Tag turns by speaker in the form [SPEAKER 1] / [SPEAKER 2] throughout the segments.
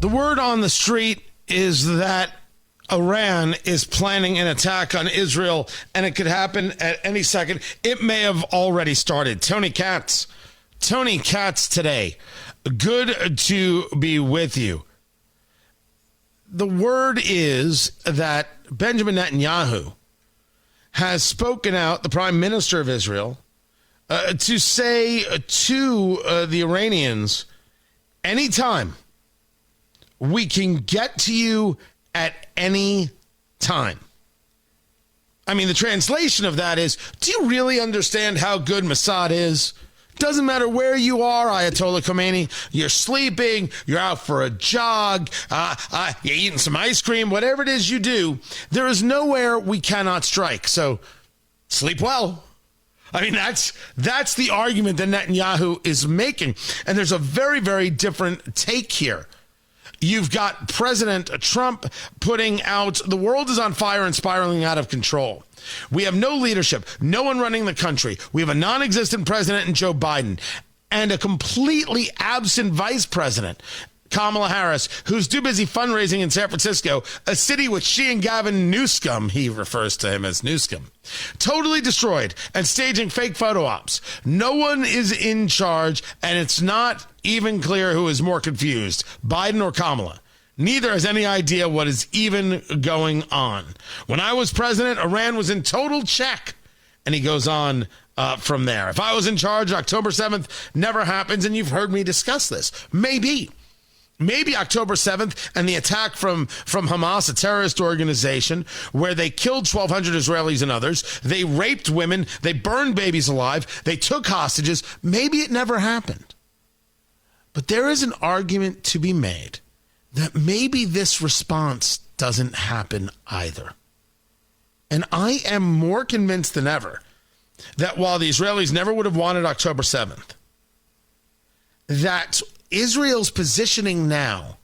[SPEAKER 1] The word on the street is that Iran is planning an attack on Israel, and it could happen at any second. It may have already started. Tony Katz today. Good to be with you. The word is that Benjamin Netanyahu has spoken out, the prime minister of Israel, to say to the Iranians, anytime, we can get to you at any time. I mean, the translation of that is, do you really understand how good Mossad is? Doesn't matter where you are, Ayatollah Khomeini. You're sleeping, you're out for a jog, you're eating some ice cream, whatever it is you do, there is nowhere we cannot strike. So sleep well. I mean, that's the argument that Netanyahu is making. And there's a very, very different take here. You've got President Trump putting out, the world is on fire and spiraling out of control. We have no leadership, no one running the country. We have a non-existent president in Joe Biden and a completely absent vice president, Kamala Harris, who's too busy fundraising in San Francisco, a city which she and Gavin Newsom, he refers to him as Newsom, totally destroyed and staging fake photo ops. No one is in charge, and it's not even clear who is more confused, Biden or Kamala. Neither has any idea what is even going on. When I was president, Iran was in total check. And he goes on from there. If I was in charge, October 7th never happens, and you've heard me discuss this. Maybe October 7th and the attack from Hamas, a terrorist organization, where they killed 1,200 Israelis and others. They raped women. They burned babies alive. They took hostages. Maybe it never happened. But there is an argument to be made that maybe this response doesn't happen either. And I am more convinced than ever that while the Israelis never would have wanted October 7th, that Israel's positioning now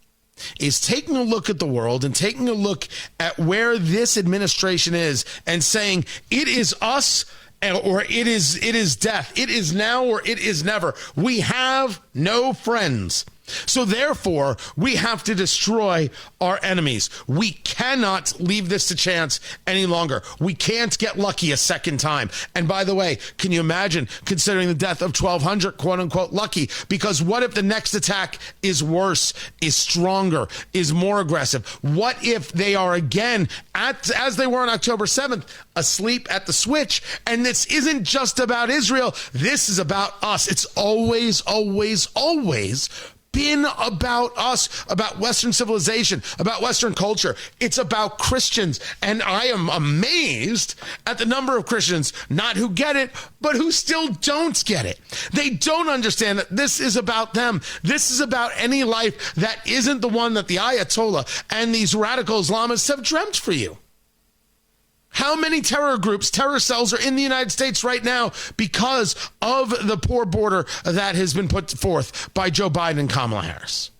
[SPEAKER 1] is taking a look at the world and taking a look at where this administration is and saying it is us or it is death. It is now or it is never. We have no friends. So therefore, we have to destroy our enemies. We cannot leave this to chance any longer. We can't get lucky a second time. And by the way, can you imagine considering the death of 1,200, quote unquote, lucky? Because what if the next attack is worse, is stronger, is more aggressive? What if they are again, as they were on October 7th, asleep at the switch? And this isn't just about Israel. This is about us. It's always, always, always been about us, about Western civilization, about Western culture. It's about Christians. And I am amazed at the number of Christians, not who get it, but who still don't get it. They don't understand that this is about them. This is about any life that isn't the one that the Ayatollah and these radical Islamists have dreamt for you. How many terror groups, terror cells are in the United States right now because of the poor border that has been put forth by Joe Biden and Kamala Harris?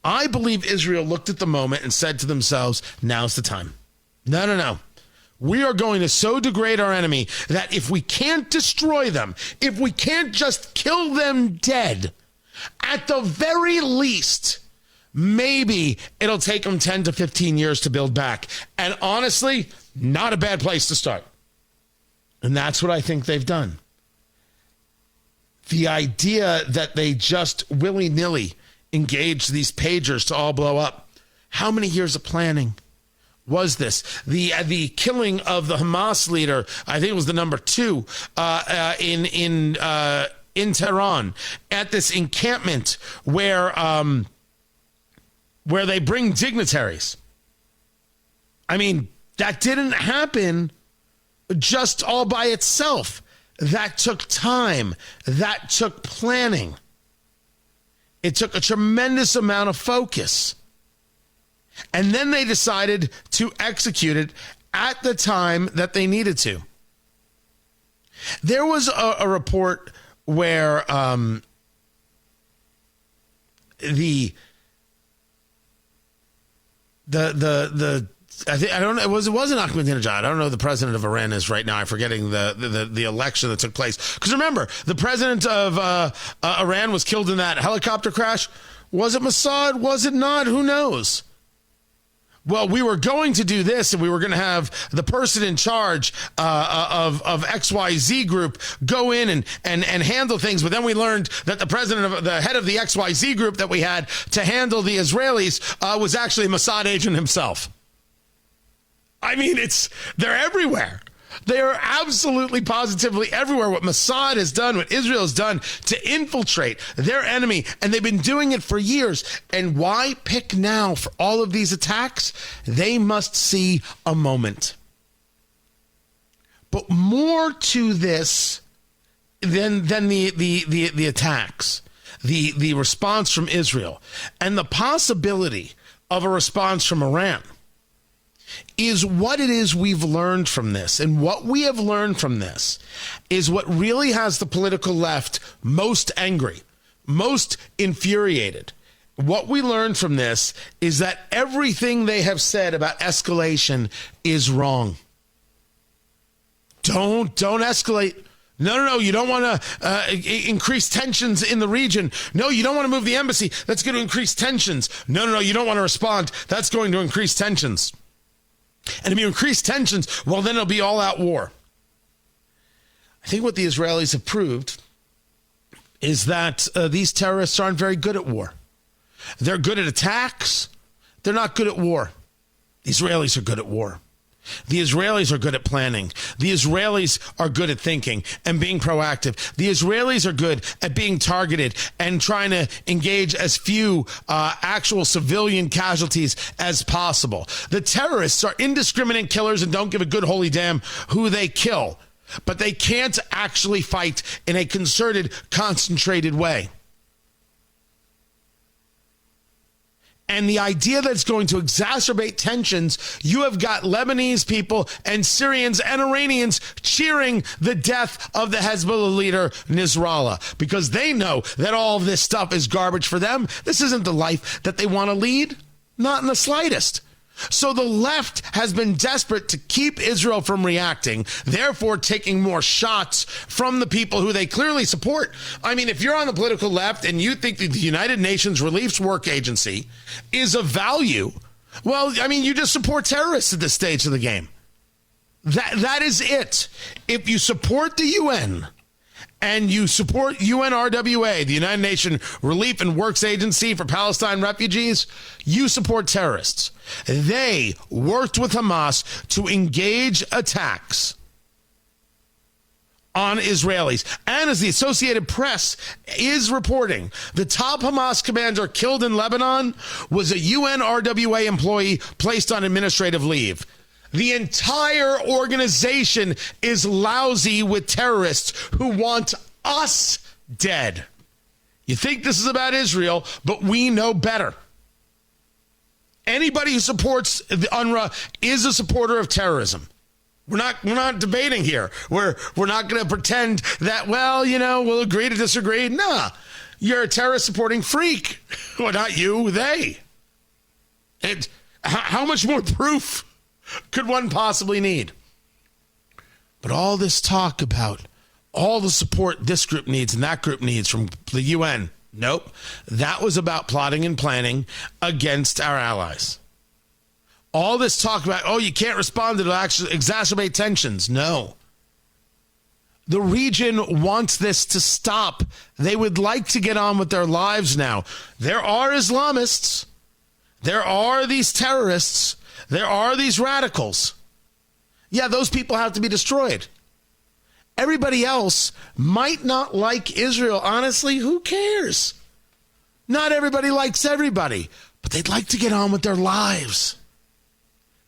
[SPEAKER 1] I believe Israel looked at the moment and said to themselves, now's the time. No. We are going to so degrade our enemy that if we can't destroy them, if we can't just kill them dead, at the very least, maybe it'll take them 10 to 15 years to build back. And honestly, not a bad place to start. And that's what I think they've done. The idea that they just willy-nilly engaged these pagers to all blow up. How many years of planning was this? The killing of the Hamas leader, I think it was the number 2, in Tehran, at this encampment where they bring dignitaries. I mean, that didn't happen just all by itself. That took time. That took planning. It took a tremendous amount of focus. And then they decided to execute it at the time that they needed to. There was a report where the I don't know. It wasn't Ahmadinejad. I don't know who the president of Iran is right now. I'm forgetting the election that took place. Because remember, the president of Iran was killed in that helicopter crash. Was it Mossad? Was it not? Who knows? Well, we were going to do this, and we were going to have the person in charge of XYZ group go in and handle things. But then we learned that the head of the XYZ group that we had to handle the Israelis was actually a Mossad agent himself. I mean, they're everywhere. They are absolutely positively everywhere. What Mossad has done, what Israel has done to infiltrate their enemy, and they've been doing it for years. And why pick now for all of these attacks? They must see a moment. But more to this than the attacks, the response from Israel, and the possibility of a response from Iran, is what it is we've learned from this. And what we have learned from this is what really has the political left most angry, most infuriated. What we learned from this is that everything they have said about escalation is wrong. Don't escalate. No, you don't want to increase tensions in the region. No, you don't want to move the embassy. That's going to increase tensions. No, you don't want to respond. That's going to increase tensions. And if you increase tensions, well, then it'll be all-out war. I think what the Israelis have proved is that these terrorists aren't very good at war. They're good at attacks. They're not good at war. The Israelis are good at war. The Israelis are good at planning. The Israelis are good at thinking and being proactive. The Israelis are good at being targeted and trying to engage as few actual civilian casualties as possible. The terrorists are indiscriminate killers and don't give a good holy damn who they kill. But they can't actually fight in a concerted, concentrated way. And the idea that it's going to exacerbate tensions, you have got Lebanese people and Syrians and Iranians cheering the death of the Hezbollah leader, Nasrallah, because they know that all of this stuff is garbage for them. This isn't the life that they want to lead, not in the slightest. So the left has been desperate to keep Israel from reacting, therefore taking more shots from the people who they clearly support. I mean, if you're on the political left and you think that the United Nations Relief Work Agency is of value, well, I mean, you just support terrorists at this stage of the game. That is it. If you support the UN and you support UNRWA, the United Nations Relief and Works Agency for Palestine refugees, you support terrorists. They worked with Hamas to engage attacks on Israelis. And as the Associated Press is reporting, the top Hamas commander killed in Lebanon was a UNRWA employee placed on administrative leave. The entire organization is lousy with terrorists who want us dead. You think this is about Israel, but we know better. Anybody who supports the UNRWA is a supporter of terrorism. We're not debating here. We're not going to pretend that, well, we'll agree to disagree. Nah, you're a terrorist supporting freak. Well, not you, they. And how much more proof could one possibly need? But all this talk about all the support this group needs and that group needs from the UN, nope. That was about plotting and planning against our allies. All this talk about, you can't respond, it'll actually exacerbate tensions. No. The region wants this to stop. They would like to get on with their lives now. There are Islamists. There are these terrorists. There are these radicals. Yeah, those people have to be destroyed. Everybody else might not like Israel. Honestly, who cares? Not everybody likes everybody, but they'd like to get on with their lives.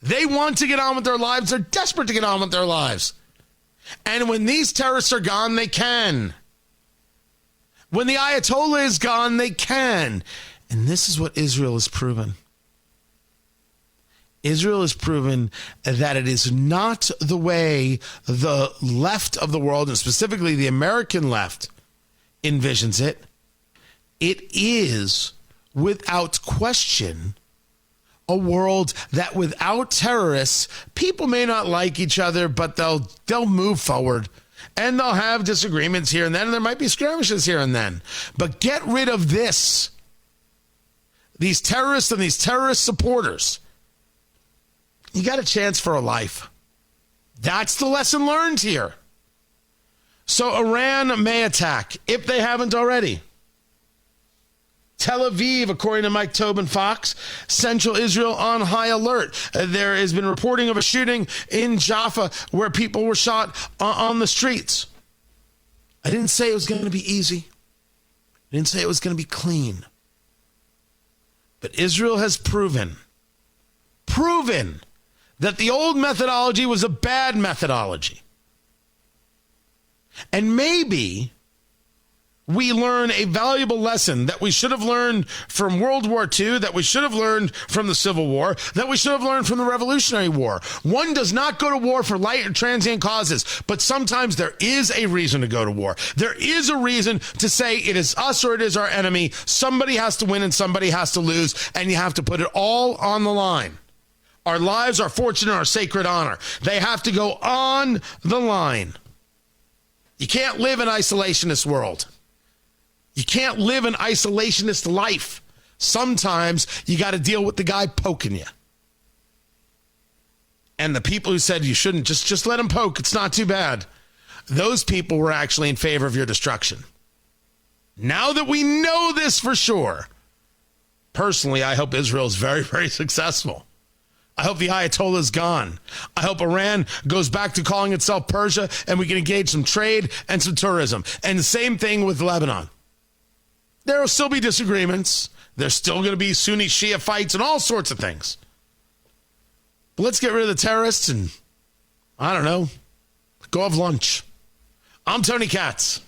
[SPEAKER 1] They want to get on with their lives. They're desperate to get on with their lives. And when these terrorists are gone, they can. When the Ayatollah is gone, they can. And this is what Israel has proven. Israel has proven that it is not the way the left of the world, and specifically the American left, envisions it. It is, without question, a world that without terrorists, people may not like each other, but they'll move forward. And they'll have disagreements here and then, and there might be skirmishes here and then. But get rid of this. These terrorists and these terrorist supporters. You got a chance for a life. That's the lesson learned here. So Iran may attack, if they haven't already. Tel Aviv, according to Mike Tobin Fox, central Israel on high alert. There has been reporting of a shooting in Jaffa where people were shot on the streets. I didn't say it was going to be easy. I didn't say it was going to be clean. But Israel has proven that the old methodology was a bad methodology. And maybe we learn a valuable lesson that we should have learned from World War II, that we should have learned from the Civil War, that we should have learned from the Revolutionary War. One does not go to war for light or transient causes, but sometimes there is a reason to go to war. There is a reason to say it is us or it is our enemy. Somebody has to win and somebody has to lose, and you have to put it all on the line. Our lives, our fortune, and our sacred honor. They have to go on the line. You can't live an isolationist world. You can't live an isolationist life. Sometimes you got to deal with the guy poking you. And the people who said you shouldn't, just let him poke, it's not too bad. Those people were actually in favor of your destruction. Now that we know this for sure, personally, I hope Israel is very, very successful. I hope the Ayatollah is gone. I hope Iran goes back to calling itself Persia and we can engage some trade and some tourism. And the same thing with Lebanon. There will still be disagreements. There's still going to be Sunni Shia fights and all sorts of things. But let's get rid of the terrorists and, I don't know, go have lunch. I'm Tony Katz.